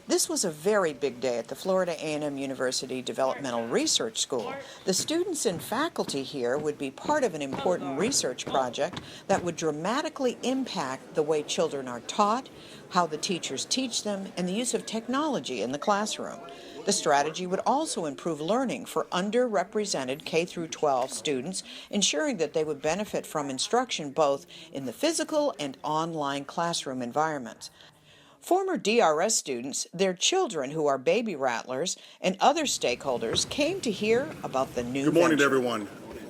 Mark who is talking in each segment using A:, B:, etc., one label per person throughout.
A: This was a very big day at the Florida A&M University Developmental Research School. The students and faculty here would be part of an important research project that would dramatically impact the way children are taught, how the teachers teach them, and the use of technology in the classroom. The strategy would also improve learning for underrepresented K-12 students, ensuring that they would benefit from instruction both in the physical and online classroom environments. Former DRS students, their children who are baby rattlers, and other stakeholders came to hear about the new
B: Good morning
A: venture.
B: to everyone,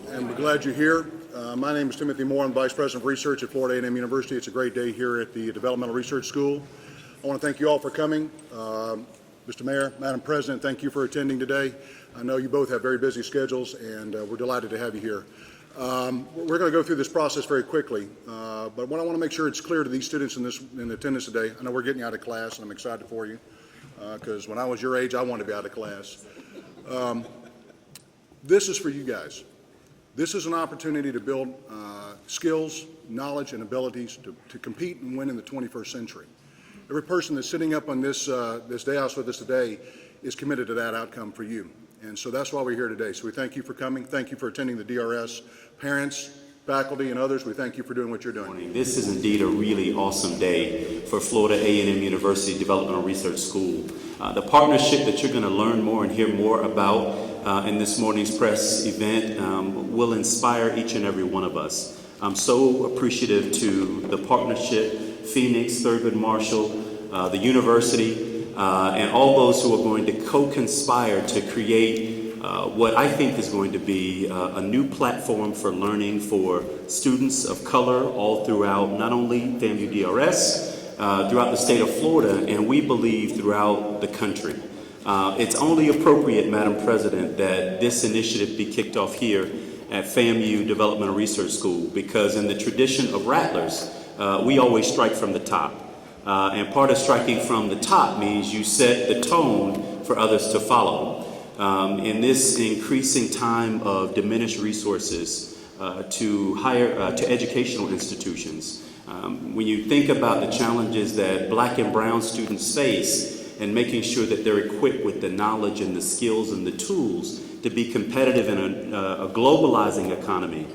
B: and we're glad you're here. My name is Timothy Moore. I'm Vice President of Research at Florida A&M University. It's a great day here at the Developmental Research School. I want to thank you all for coming. Mr. Mayor, Madam President, thank you for attending today. I know you both have very busy schedules, and we're delighted to have you here. We're going to go through this process very quickly, but what I want to make sure it's clear to these students in attendance today, I know we're getting you out of class, and I'm excited for you, because when I was your age, I wanted to be out of class. This is for you guys. This is an opportunity to build skills, knowledge, and abilities to compete and win in the 21st century. Every person that's sitting up on this dais with us today is committed to that outcome for you. And so that's why we're here today. So we thank you for coming. Thank you for attending the DRS. Parents, faculty, and others, we thank you for doing what you're doing.
C: This is indeed a really awesome day for Florida A&M University Developmental Research School. The partnership that you're going to learn more and hear more about in this morning's press event will inspire each and every one of us. I'm so appreciative to the partnership, Phoenix, Thurgood Marshall, the university, and all those who are going to co-conspire to create what I think is going to be a new platform for learning for students of color all throughout not only FAMU DRS, throughout the state of Florida, and we believe throughout the country. It's only appropriate, Madam President, that this initiative be kicked off here at FAMU Developmental Research School, because in the tradition of rattlers, we always strike from the top. And part of striking from the top means you set the tone for others to follow. In this increasing time of diminished resources to educational institutions, when you think about the challenges that Black and brown students face and making sure that they're equipped with the knowledge and the skills and the tools to be competitive in a globalizing economy,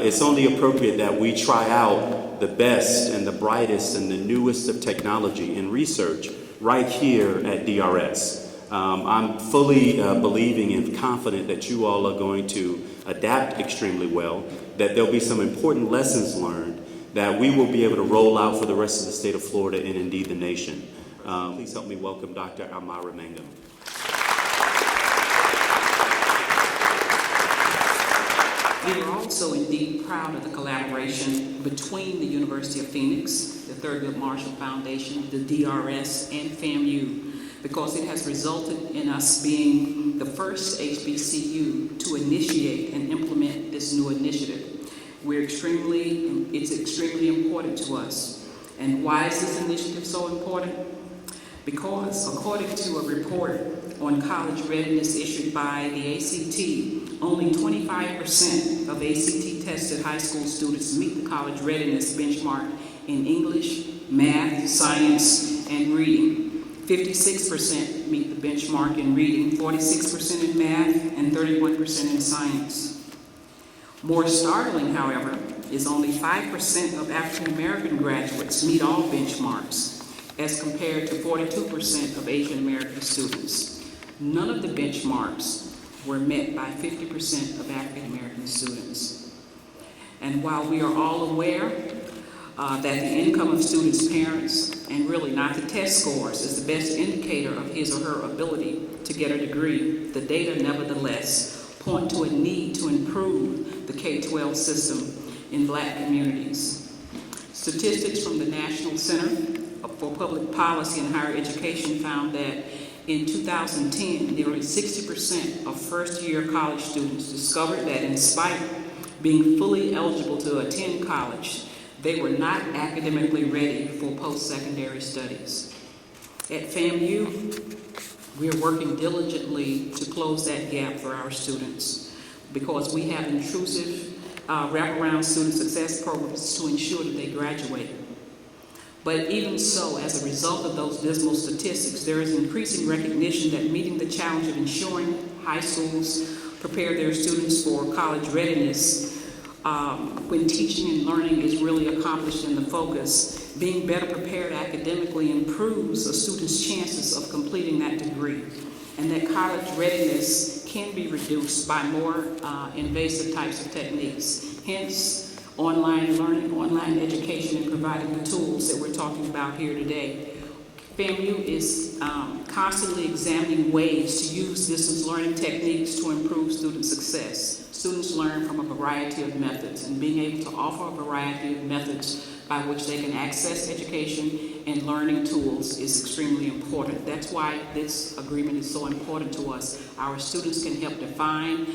C: it's only appropriate that we try out the best and the brightest and the newest of technology and research right here at DRS. I'm fully believing and confident that you all are going to adapt extremely well, that there'll be some important lessons learned that we will be able to roll out for the rest of the state of Florida and indeed the nation. Please help me welcome Dr. Almira Mangum.
D: We are also indeed proud of the collaboration between the University of Phoenix, the Thurgood Marshall Foundation, the DRS, and FAMU, because it has resulted in us being the first HBCU to initiate and implement this new initiative. It's extremely important to us. And why is this initiative so important? Because according to a report on college readiness issued by the ACT, only 25% of ACT-tested high school students meet the college readiness benchmark in English, math, science, and reading. 56% meet the benchmark in reading, 46% in math, and 31% in science. More startling, however, is only 5% of African American graduates meet all benchmarks, as compared to 42% of Asian American students. None of the benchmarks were met by 50% of African American students. And while we are all aware that the income of students' parents, and really not the test scores, is the best indicator of his or her ability to get a degree, the data nevertheless point to a need to improve the K-12 system in Black communities. Statistics from the National Center for Public Policy and Higher Education found that in 2010, nearly 60% of first-year college students discovered that in spite of being fully eligible to attend college, they were not academically ready for post-secondary studies. At FAMU, we are working diligently to close that gap for our students because we have intrusive wraparound student success programs to ensure that they graduate. But even so, as a result of those dismal statistics, there is increasing recognition that meeting the challenge of ensuring high schools prepare their students for college readiness when teaching and learning is really accomplished in the focus, being better prepared academically improves a student's chances of completing that degree, and that college readiness can be reduced by more invasive types of techniques. Hence, online learning, online education, and providing the tools that we're talking about here today. FAMU is constantly examining ways to use distance learning techniques to improve student success. Students learn from a variety of methods, and being able to offer a variety of methods by which they can access education and learning tools is extremely important. That's why this agreement is so important to us. Our students can help define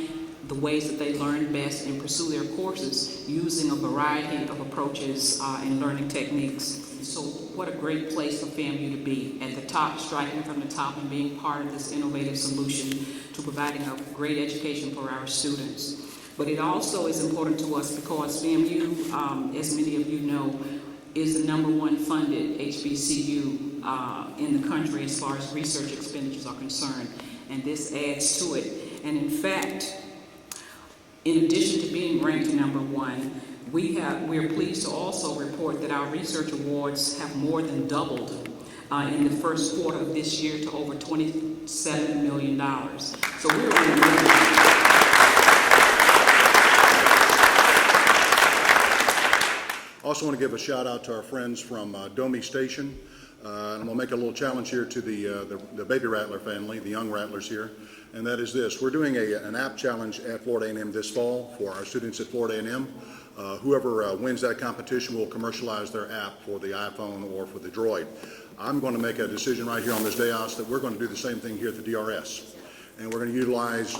D: the ways that they learn best and pursue their courses using a variety of approaches and learning techniques. So what a great place for FAMU to be, at the top, striking from the top and being part of this innovative solution to providing a great education for our students. But it also is important to us because FAMU, as many of you know, is the #1 funded HBCU in the country as far as research expenditures are concerned, and this adds to it. And in fact, in addition to being ranked #1, we are pleased to also report that our research awards have more than doubled in the first quarter of this year to over $27 million. So we're really
B: Also want to give a shout out to our friends from Domi Station. And I'm going to make a little challenge here to the Baby Rattler family, the young Rattlers here, and that is this. We're doing an app challenge at Florida A&M this fall for our students at Florida A&M. Whoever wins that competition will commercialize their app for the iPhone or for the Droid. I'm going to make a decision right here on this dais that we're going to do the same thing here at the DRS. And we're going to utilize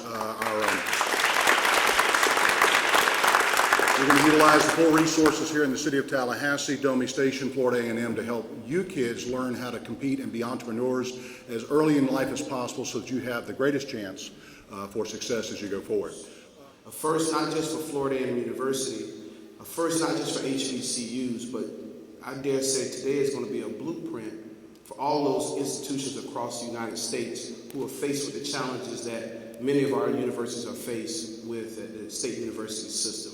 B: the full resources here in the city of Tallahassee, Domi Station, Florida A&M to help you kids learn how to compete and be entrepreneurs as early in life as possible so that you have the greatest chance for success as you go forward.
E: A first not just for Florida A&M University, a first not just for HBCUs, but I dare say today is going to be a blueprint for all those institutions across the United States who are faced with the challenges that many of our universities are faced with at the state university system.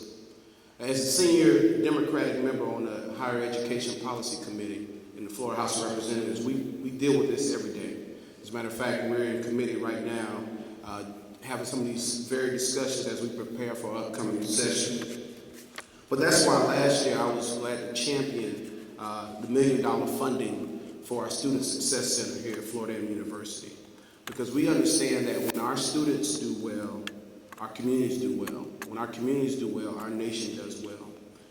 E: As a senior Democratic member on the Higher Education Policy Committee in the Florida House of Representatives, we deal with this every day. As a matter of fact, we're in committee right now having some of these very discussions as we prepare for our upcoming session. But that's why last year I was glad to champion the $1 million funding for our Student Success Center here at Florida A&M University. Because we understand that when our students do well, our communities do well. When our communities do well, our nation does well.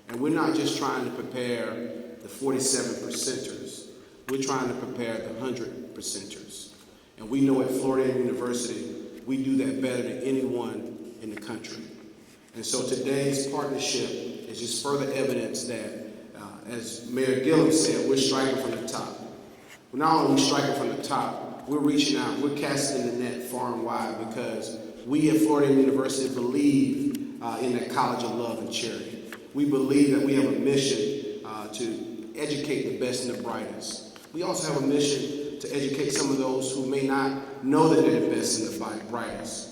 E: And we're not just trying to prepare the 47 percenters, we're trying to prepare the 100 percenters. And we know at Florida A&M University, we do that better than anyone in the country. And so today's partnership is just further evidence that, as Mayor Gillum said, we're striking from the top. We're not only striking from the top, we're reaching out, we're casting the net far and wide because we at Florida A&M University believe in that college of love and charity. We believe that we have a mission to educate the best and the brightest. We also have a mission to educate some of those who may not know that they're the best and the brightest.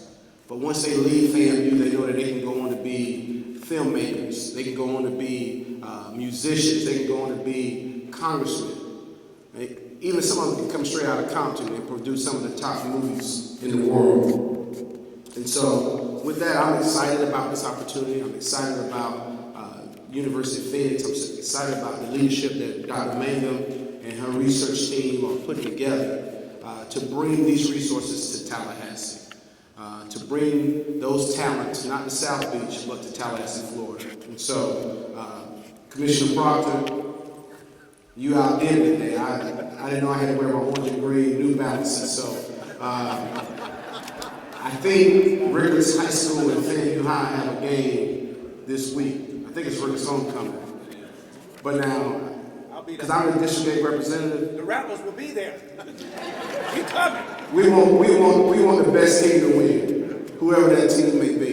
E: But once they leave FAMU, they know that they can go on to be filmmakers, they can go on to be musicians, they can go on to be congressmen. Even some of them can come straight out of Compton and produce some of the top movies in the world. And so with that, I'm excited about this opportunity. I'm excited about University of Phoenix. I'm excited about the leadership that Dr. Mangum and her research team are putting together to bring these resources to Tallahassee, to bring those talents, not to South Beach, but to Tallahassee, Florida. And so, Commissioner Proctor, you outdid me today. I didn't know I had to wear my orange and green New Balances, so I think Ricketts High School and FAMU High have a game this week. I think it's Ricketts homecoming. But now, because I'm a district 8 representative,
F: the Rattlers will be there. We coming.
E: We want the best team to win, whoever that team may be.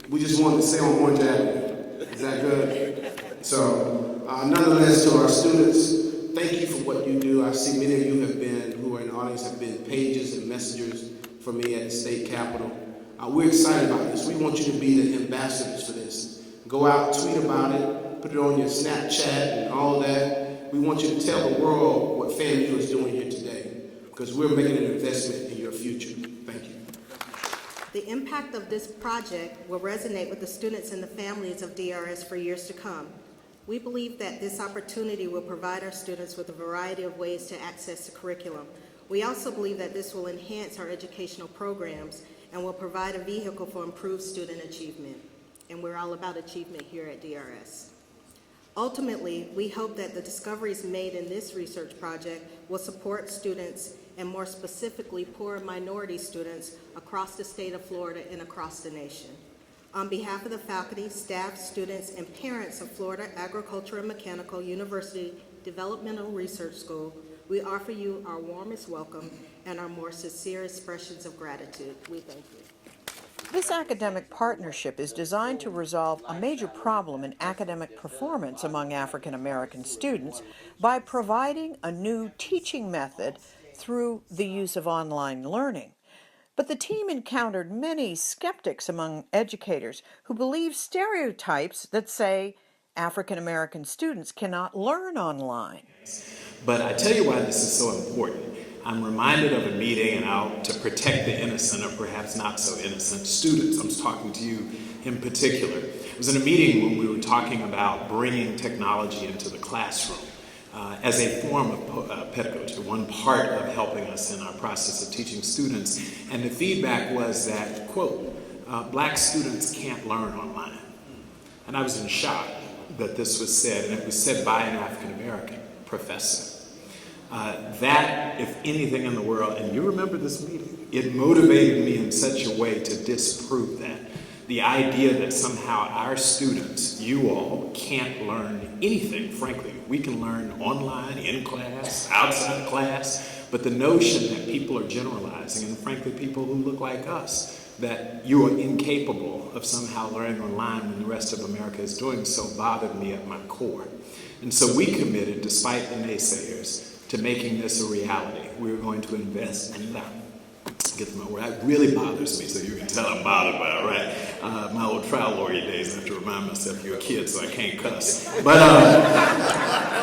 E: We just want to stay on Orange Avenue. Is that good? So, nonetheless, to our students, I see many of you who are in the audience, have been pages and messengers for me at the state capitol. We're excited about this. We want you to be the ambassadors for this. Go out, tweet about it, put it on your Snapchat and all of that. We want you to tell the world what FAMU is doing here today, because we're making an investment in your future. Thank you.
G: The impact of this project will resonate with the students and the families of DRS for years to come. We believe that this opportunity will provide our students with a variety of ways to access the curriculum. We also believe that this will enhance our educational programs and will provide a vehicle for improved student achievement. And we're all about achievement here at DRS. Ultimately, we hope that the discoveries made in this research project will support students, and more specifically poor and minority students across the state of Florida and across the nation. On behalf of the faculty, staff, students, and parents of Florida Agricultural and Mechanical University Developmental Research School, we offer you our warmest welcome and our more sincere expressions of gratitude. We thank you.
A: This academic partnership is designed to resolve a major problem in academic performance among African American students by providing a new teaching method through the use of online learning. But the team encountered many skeptics among educators who believe stereotypes that say African American students cannot learn online.
H: But I tell you why this is so important. I'm reminded of a meeting, and to protect the innocent, or perhaps not so innocent, students, I'm talking to you in particular. It was in a meeting when we were talking about bringing technology into the classroom as a form of pedagogy, one part of helping us in our process of teaching students. And the feedback was that, quote, black students can't learn online. And I was in shock that this was said, and it was said by an African American professor. That, if anything in the world, and you remember this meeting, it motivated me in such a way to disprove that. The idea that somehow our students, you all, can't learn anything, frankly. We can learn online, in class, outside of class, but the notion that people are generalizing, and frankly people who look like us, that you are incapable of somehow learning online when the rest of America is doing so, bothered me at my core. And so we committed, despite the naysayers, to making this a reality. We were going to invest in that. Get to my word. It really bothers me, so you can tell I'm bothered by it, right? My old trial lawyer days, I have to remind myself you're a kid, so I can't cuss. But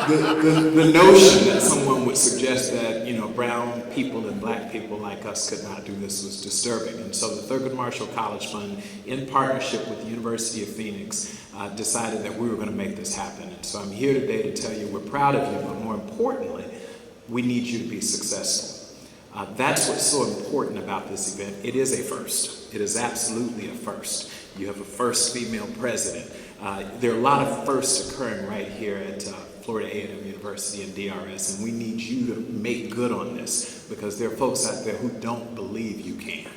H: the notion that someone would suggest that, brown people and black people like us could not do this was disturbing. And so the Thurgood Marshall College Fund, in partnership with the University of Phoenix, decided that we were going to make this happen. And so I'm here today to tell you we're proud of you, but more importantly, we need you to be successful. That's what's so important about this event. It is a first. It is absolutely a first. You have a first female president. There are a lot of firsts occurring right here at Florida A&M University and DRS, and we need you to make good on this, because there are folks out there who don't believe you can.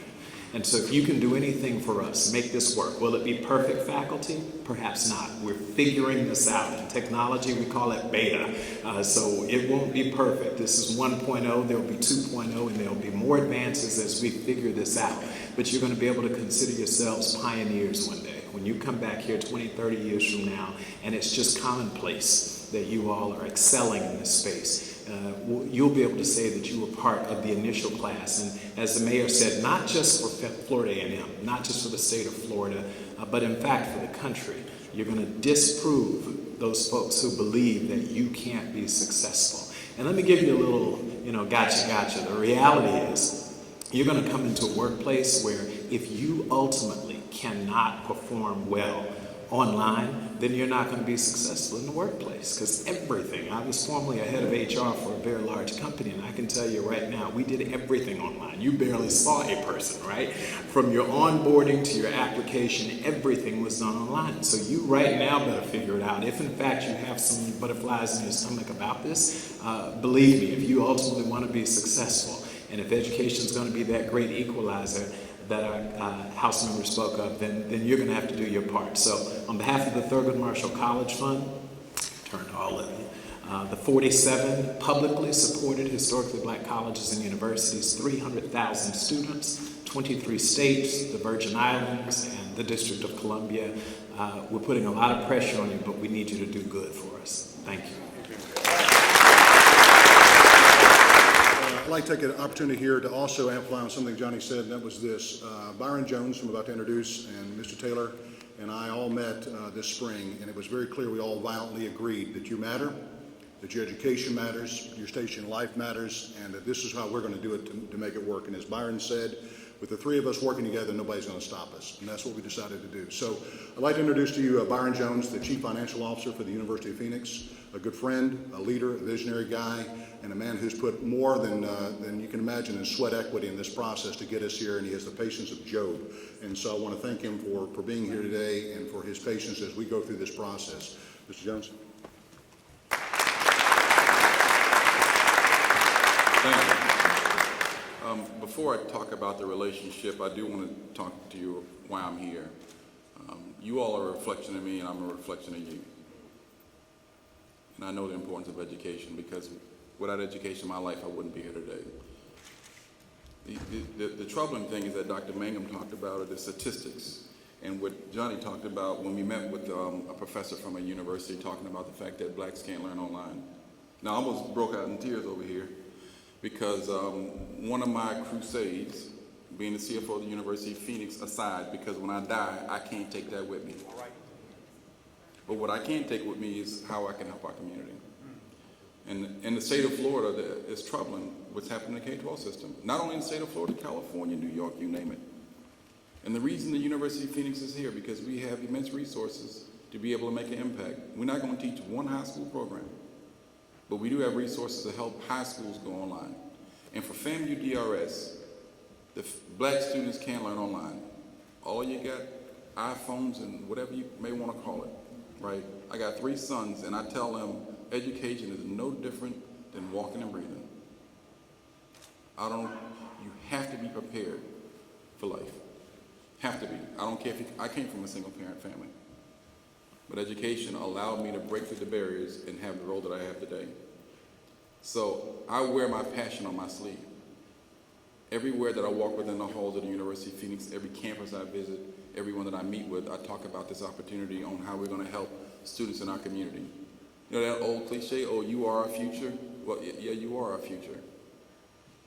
H: And so if you can do anything for us, make this work. Will it be perfect faculty? Perhaps not. We're figuring this out. In technology, we call it beta. So it won't be perfect. This is 1.0, there'll be 2.0, and there'll be more advances as we figure this out. But you're going to be able to consider yourselves pioneers one day. When you come back here 20, 30 years from now, and it's just commonplace that you all are excelling in this space, you'll be able to say that you were part of the initial class. And as the mayor said, not just for Florida A&M, not just for the state of Florida, but in fact for the country, you're going to disprove those folks who believe that you can't be successful. And let me give you a little, gotcha. The reality is you're going to come into a workplace where if you ultimately cannot perform well online, then you're not going to be successful in the workplace, because everything, I was formerly a head of HR for a very large company, and I can tell you right now, we did everything online. You barely saw a person, right? From your onboarding to your application, everything was done online. So you right now better figure it out. If in fact you have some butterflies in your stomach about this, believe me, if you ultimately want to be successful, and if education is going to be that great equalizer that our House member spoke of, then you're going to have to do your part. So on behalf of the Thurgood Marshall College Fund, turn to all of you, the 47 publicly supported historically black colleges and universities, 300,000 students, 23 states, the Virgin Islands, and the District of Columbia. We're putting a lot of pressure on you, but we need you to do good for us. Thank you.
B: like to take an opportunity here to also amplify on something Johnny said, and that was this. Byron Jones, who I'm about to introduce, and Mr. Taylor and I all met this spring, and it was very clear we all violently agreed that you matter, that your education matters, your station in life matters, and that this is how we're going to do it to make it work. And as Byron said, with the three of us working together, nobody's going to stop us, and that's what we decided to do. So I'd like to introduce to you Byron Jones, the Chief Financial Officer for the University of Phoenix, a good friend, a leader, a visionary guy, and a man who's put more than you can imagine in sweat equity in this process to get us here, and he has the patience of Job. And so I want to thank him for being here today and for his patience as we go through this process. Mr. Jones.
I: Thank you. Before I talk about the relationship, I do want to talk to you why I'm here. You all are a reflection of me, and I'm a reflection of you. And I know the importance of education, because without education in my life, I wouldn't be here today. The troubling thing is that Dr. Mangum talked about the statistics, and what Johnny talked about when we met with a professor from a university talking about the fact that blacks can't learn online. Now, I almost broke out in tears over here, because one of my crusades, being the CFO of the University of Phoenix aside, because when I die, I can't take that with me. But what I can take with me is how I can help our community. And in the state of Florida, it's troubling what's happening in the K-12 system. Not only in the state of Florida, California, New York, you name it. And the reason the University of Phoenix is here, because we have immense resources to be able to make an impact. We're not going to teach one high school program, but we do have resources to help high schools go online. And for FAMU DRS, the black students can learn online. All you got, iPhones and whatever you may want to call it, right? I got 3 sons, and I tell them education is no different than walking and breathing. You have to be prepared for life. Have to be. I don't care I came from a single parent family. But education allowed me to break through the barriers and have the role that I have today. So I wear my passion on my sleeve. Everywhere that I walk within the halls of the University of Phoenix, every campus I visit, everyone that I meet with, I talk about this opportunity on how we're going to help students in our community. You know that old cliche, oh, you are our future? Well, yeah, you are our future.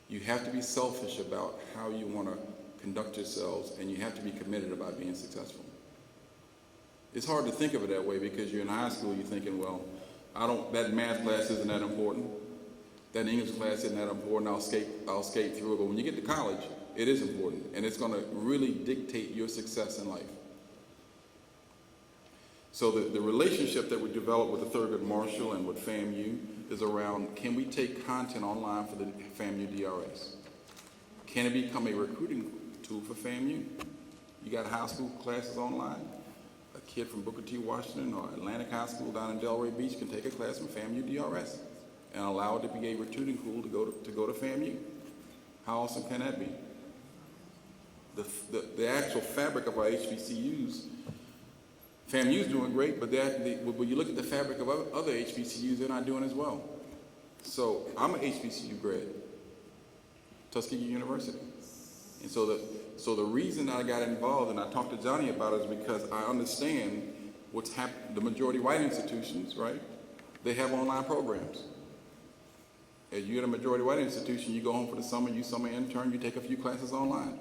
I: You have to be selfish about how you want to conduct yourselves, and you have to be committed about being successful. It's hard to think of it that way, because you're in high school, you're thinking, well, that math class isn't that important. That English class isn't that important. I'll skate through it. But when you get to college, it is important, and it's going to really dictate your success in life. So the relationship that we developed with the Thurgood Marshall and with FAMU is around, can we take content online for the FAMU DRS? Can it become a recruiting tool for FAMU? You got high school classes online. A kid from Booker T. Washington or Atlantic High School down in Delray Beach can take a class from FAMU DRS and allow it to be a recruiting tool to go to FAMU. How awesome can that be? The actual fabric of our HBCUs, FAMU's doing great, but when you look at the fabric of other HBCUs, they're not doing as well. So I'm an HBCU grad, Tuskegee University. And so the reason I got involved, and I talked to Johnny about it, is because I understand what's happened. The majority white institutions, right? They have online programs. If you're at a majority white institution, you go home for the summer, you summer intern, you take a few classes online.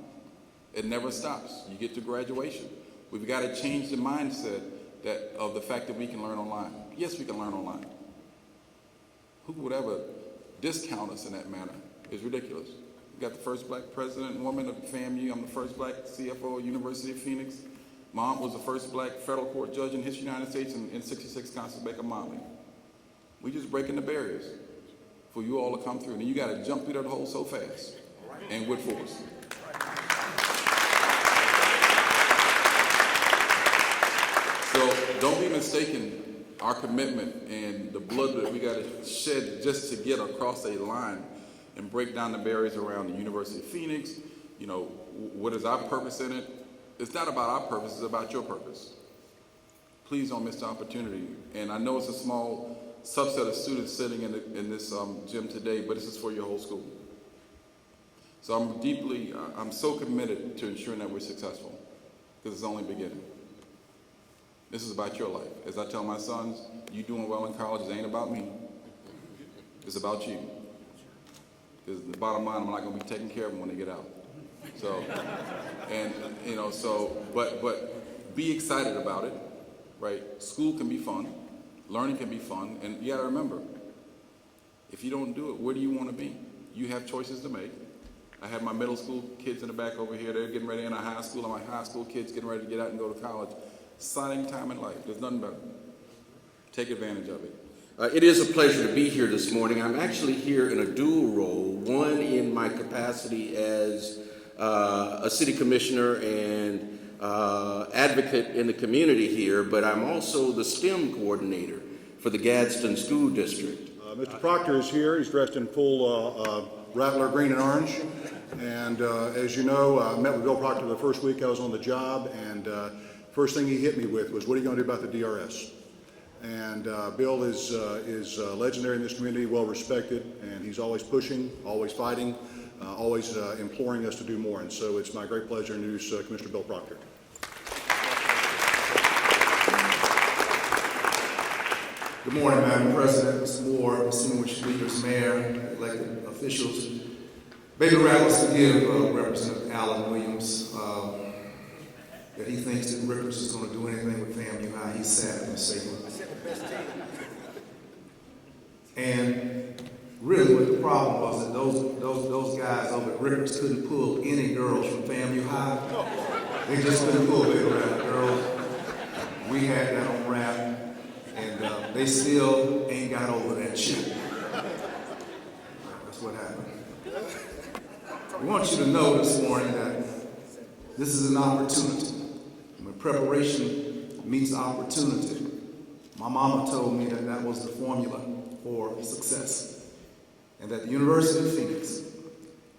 I: It never stops. You get to graduation. We've got to change the mindset of the fact that we can learn online. Yes, we can learn online. Who would ever discount us in that manner? It's ridiculous. We got the first black president and woman of FAMU. I'm the first black CFO of University of Phoenix. Mom was the first black federal court judge in the history of the United States in 66 Constance Baker Motley. We just breaking the barriers for you all to come through. And you got to jump through that hole so fast and with force. So don't be mistaken, our commitment and the blood that we got to shed just to get across a line and break down the barriers around the University of Phoenix. You know, what is our purpose in it? It's not about our purpose, it's about your purpose. Please don't miss the opportunity. And I know it's a small subset of students sitting in this gym today, but this is for your whole school. So I'm so committed to ensuring that we're successful, because it's only beginning. This is about your life. As I tell my sons, you doing well in college, it ain't about me. It's about you. Because the bottom line, I'm not going to be taking care of them when they get out. So, and you know, so but be excited about it, right? School can be fun, learning can be fun, and you got to remember, if you don't do it, where do you want to be? You have choices to make. I have my middle school kids in the back over here. They're getting ready in high school, and my high school kids getting ready to get out and go to college. Exciting time in life. There's nothing better. Take advantage of it.
J: It is a pleasure to be here this morning. I'm actually here in a dual role, one in my capacity as a city commissioner and advocate in the community here, but I'm also the STEM coordinator for the Gadsden School District.
B: Mr. Proctor is here. He's dressed in full Rattler green and orange. And as you know, I met with Bill Proctor the first week I was on the job, and first thing he hit me with was, what are you going to do about the DRS? And Bill is legendary in this community, well respected, and he's always pushing, always fighting, always imploring us to do more. And so it's my great pleasure to introduce Commissioner Bill Proctor.
K: Good morning, Madam President, Mr. Moore, distinguished leaders, mayor, elected officials. Baby Rattles to give Representative Allen Williams that he thinks that Rickers is going to do anything with FAMU High. He's sad and mistaken. And really what the problem was that those guys over at Rickers couldn't pull any girls from FAMU High. They just couldn't pull Baby Rattles girls. We had that on wrap. And they still ain't got over that shit. That's what happened. I want you to know this morning that this is an opportunity. When preparation meets opportunity, my mama told me that that was the formula for success. And that the University of Phoenix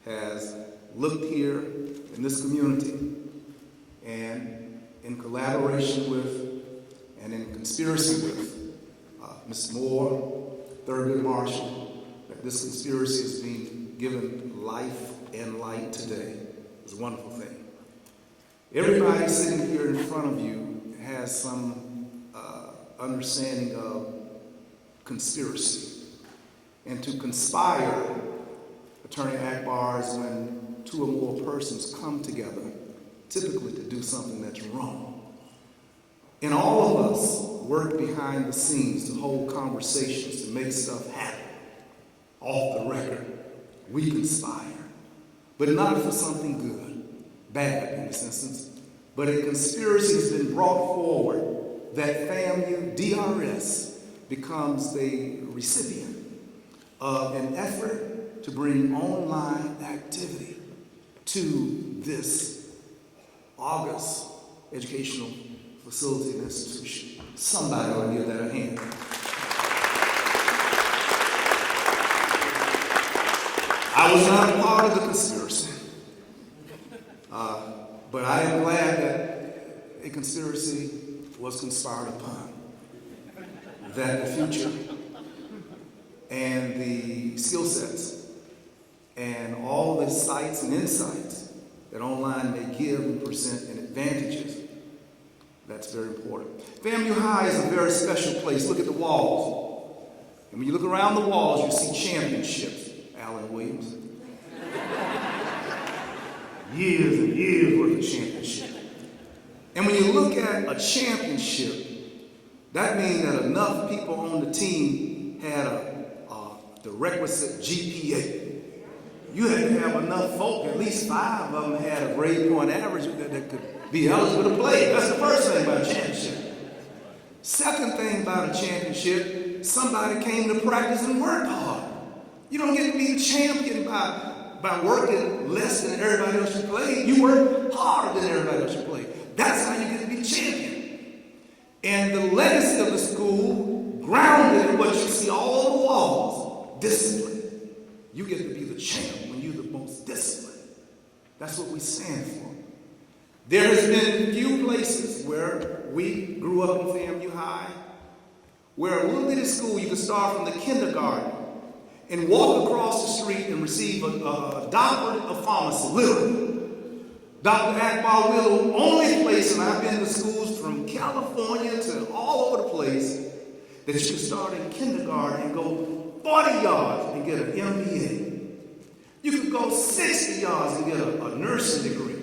K: has looked here in this community and in collaboration with and in conspiracy with Ms. Moore, Thurgood Marshall, that this conspiracy is being given life and light today. It's a wonderful thing. Everybody sitting here in front of you has some understanding of conspiracy. And to conspire, Attorney Akbar, is when two or more persons come together, typically to do something that's wrong. And all of us work behind the scenes to hold conversations, to make stuff happen. Off the record, we conspire. But not for something good, bad in this instance, but a conspiracy has been brought forward that FAMU DRS becomes the recipient of an effort to bring online activity to this August educational facility and institution. Somebody ought to give that a hand. I was not a part of the conspiracy, but I am glad that a conspiracy was conspired upon, that the future and the skill sets and all the sights and insights that online may give and present and advantages, that's very important. FAMU High is a very special place. Look at the walls. And when you look around the walls, you see championships. Allen Williams. Years and years worth of championship. And when you look at a championship, that means that enough people on the team had the requisite GPA. You had to have enough folk, at least 5 of them had a grade point average that could be eligible to play. That's the first thing about a championship. Second thing about a championship, somebody came to practice and worked hard. You don't get to be a champion by working less than everybody else you play. You work harder than everybody else you play. That's how you get to be a champion. And the legacy of the school, grounded in what you see all over the walls, discipline. You get to be the champ when you're the most disciplined. That's what we stand for. There has been few places where we grew up in FAMU High, where a little bitty school you could start from the kindergarten and walk across the street and receive a doctorate of pharmacy, literally. Dr. Akbar Willow, only place, and I've been to schools from California to all over the place, that you can start in kindergarten and go 40 yards and get an MBA. You could go 60 yards and get a nursing degree.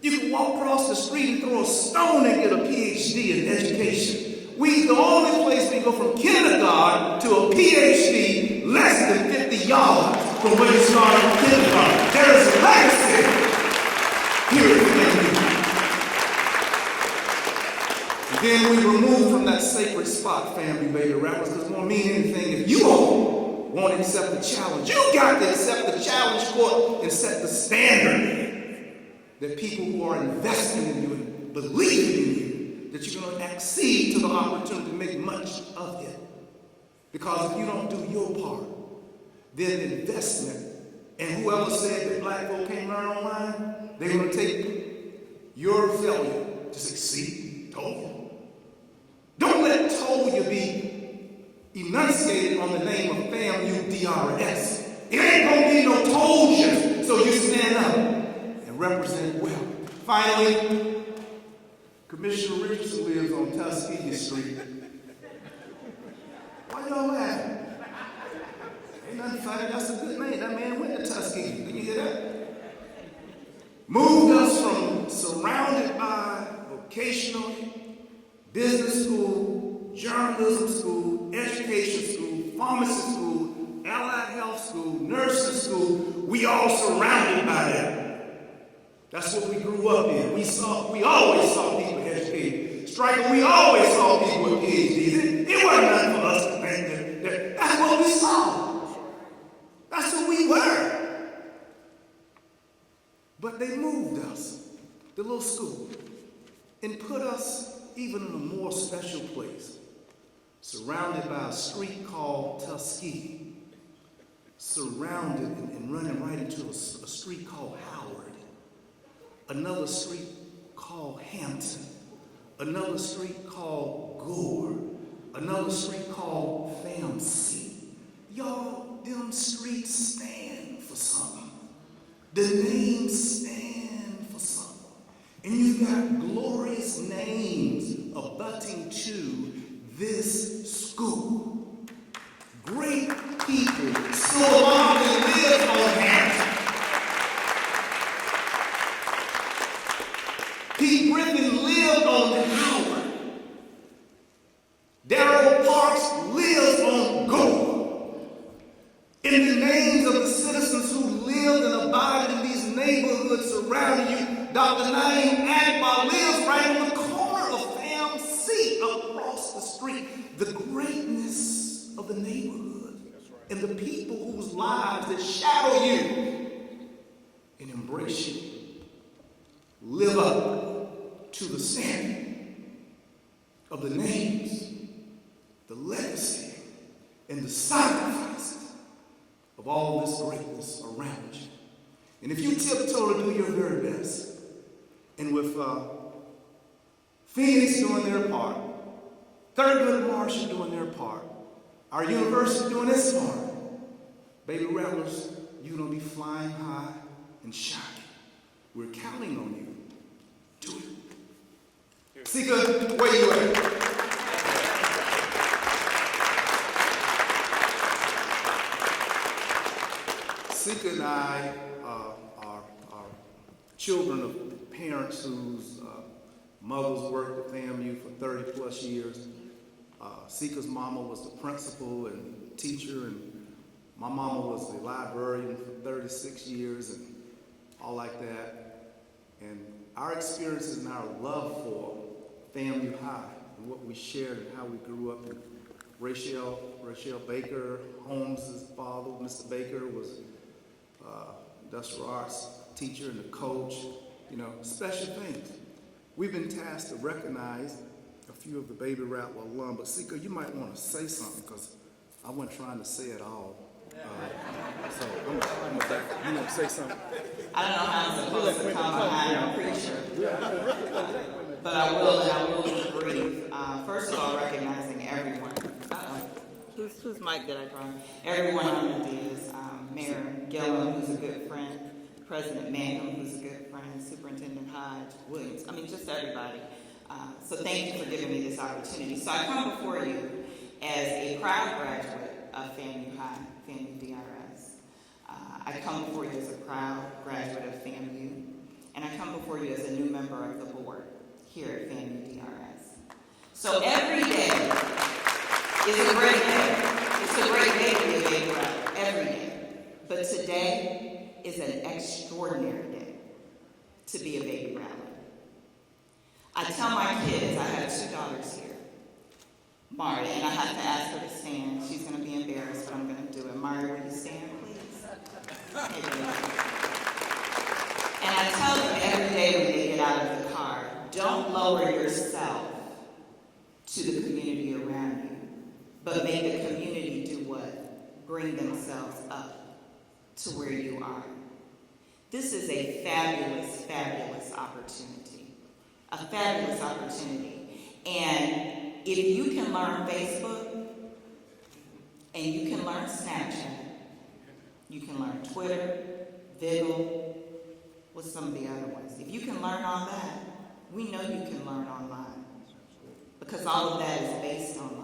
K: You could walk across the street and throw a stone and get a PhD in education. We the only place we go from kindergarten to a PhD less than 50 yards from where you started from kindergarten. There is a legacy here at FAMU. And then we remove from that sacred spot, family, baby rappers, because it won't mean anything if you all won't accept the challenge. You got to accept the challenge, court, and set the standard that people who are investing in you and believing in you, that you're going to accede to the opportunity to make much of it. Because if you don't do your part, then investment, and whoever said that black folk can't learn online, they're going to take your failure to succeed. Told you. Don't let told you be enunciated on the name of FAMU DRS. It ain't going to be no told you, so you stand up and represent well. Finally, Commissioner Richardson lives on Tuskegee Street. Why y'all laughing? Ain't nothing funny. That's a good name. That man went to Tuskegee. Did you hear that? Moved us from surrounded by vocational, business school, journalism school, education school, pharmacy school, allied health school, nursing school. We all surrounded by that. That's what we grew up in. We always saw people educated. Striker, we always saw people with PhDs. It wasn't nothing for us to think that that's what we saw. That's who we were. But they moved us, the little school, and put us even in a more special place, surrounded by a street called Tuskegee, surrounded and running right into a street called Howard, another street called Hampton, another street called Gore, another street called FAMC. Y'all, them streets stand for something. The names stand for something. And you've got glorious names abutting to this school. Great people so long they live on Hampton. Pete Griffin lived on Howard. Darrell Parks lives on Gore. In the names of the citizens who lived and abided in these neighborhoods surrounding you, Dr. Naeem Akbar lives right on the corner of FAMC across the street. The greatness of the neighborhood and the people whose lives that shadow you and embrace you live up to the standard of the names, the legacy, and the sacrifices of all this greatness around you. And if you tiptoe to do your very best, and with Phoenix doing their part, Thurgood and Marshall doing their part, our university doing its part, baby rattlers, you're going to be flying high and shining. We're counting on you. Do it. Sika, where you at? Sika and I are children of parents whose mothers worked at FAMU for 30 plus years. Sika's mama was the principal and teacher, and my mama was the librarian for 36 years and all like that. And our experiences and our love for FAMU High and what we shared and how we grew up. And Rachel Baker, Holmes' father, Mr. Baker, was industrial arts teacher and a coach, special things. We've been tasked to recognize a few of the Baby Rattler alum, but Sika, you might want to say something because I wasn't trying to say it all. So I'm you want to say something?
L: I don't know how I'm supposed to come behind a preacher, but I will be brief. First of all, recognizing everyone. Whose mic did I try? Everyone on the is Mayor Gillum, who's a good friend, President Mangum, who's a good friend, Superintendent Hodge, Williams. I mean, just everybody. So thank you for giving me this opportunity. So I come before you as a proud graduate of FAMU High, FAMU DRS. I come before you as a proud graduate of FAMU, and I come before you as a new member of the board here at FAMU DRS. So every day is a great day. It's a great day to be a baby rapper, every day. But today is an extraordinary day to be a baby rapper. I tell my kids, I have 2 daughters here, Mari, and I have to ask her to stand. She's going to be embarrassed, but I'm going to do it. Mari, will you stand, please? Hey, baby. And I tell them every day when they get out of the car, don't lower yourself to the community around you, but make the community do what? Bring themselves up to where you are. This is a fabulous, fabulous opportunity. A fabulous opportunity. And if you can learn Facebook, and you can learn Snapchat, you can learn Twitter, Viggle, what's some of the other ones? If you can learn all that, we know you can learn online, because all of that is based online.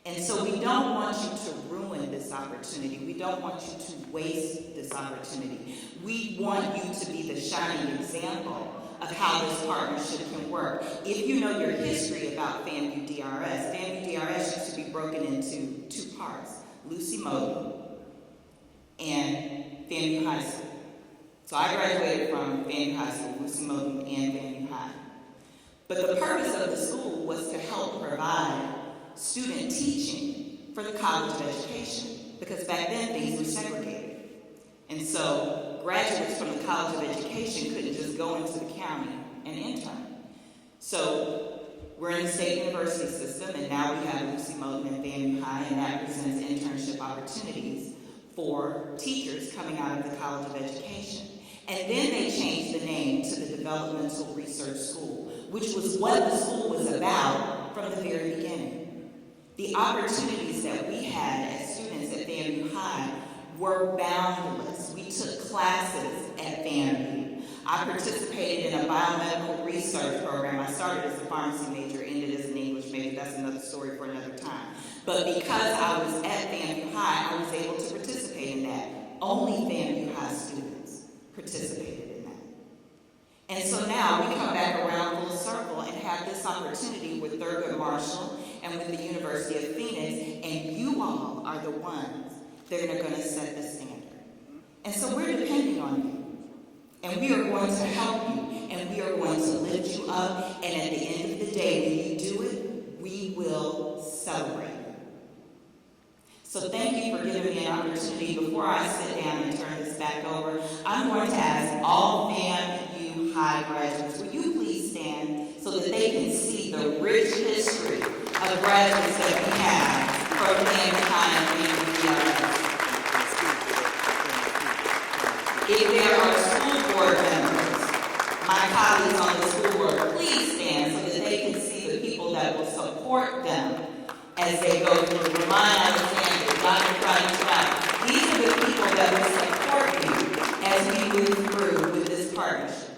L: And so we don't want you to ruin this opportunity. We don't want you to waste this opportunity. We want you to be the shining example of how this partnership can work. If you know your history about FAMU DRS used to be broken into 2 parts, Lucy Moden and FAMU High School. So I graduated from FAMU High School, Lucy Moden and FAMU High. But the purpose of the school was to help provide student teaching for the College of Education, because back then things were segregated. And so graduates from the College of Education couldn't just go into the county and intern. So we're in the state university system, and now we have Lucy Moden and FAMU High, and that presents internship opportunities for teachers coming out of the College of Education. And then they changed the name to the Developmental Research School, which was what the school was about from the very beginning. The opportunities that we had as students at FAMU High were boundless. We took classes at FAMU. I participated in a biomedical research program. I started as a pharmacy major, ended as an English major. That's another story for another time. But because I was at FAMU High, I was able to participate in that. Only FAMU High students participated in that. And so now we come back around full circle and have this opportunity with Thurgood Marshall and with the University of Phoenix, and you all are the ones that are going to set the standard. And so we're depending on you. And we are going to help you, and we are going to lift you up, and at the end of the day, when you do it, we will celebrate you. So thank you for giving me an opportunity. Before I sit down and turn this back over, I'm going to ask all FAMU High graduates, will you please stand so that they can see the rich history of graduates that we have from FAMU High and FAMU DRS. If there are school board members, my colleagues on the school board, please stand so that they can see the people that will support them as they go through. Remind Alexander, Dr. Friday, these are the people that will support you as we move through with this partnership.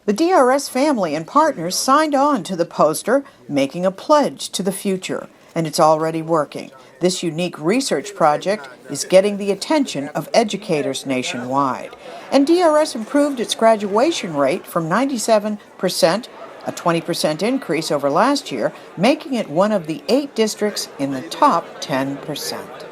A: The DRS family and partners signed on to the poster, making a pledge to the future, and it's already working. This unique research project is getting the attention of educators nationwide. And DRS improved its graduation rate from 97%, a 20% increase over last year, making it one of the 8 districts in the top 10%.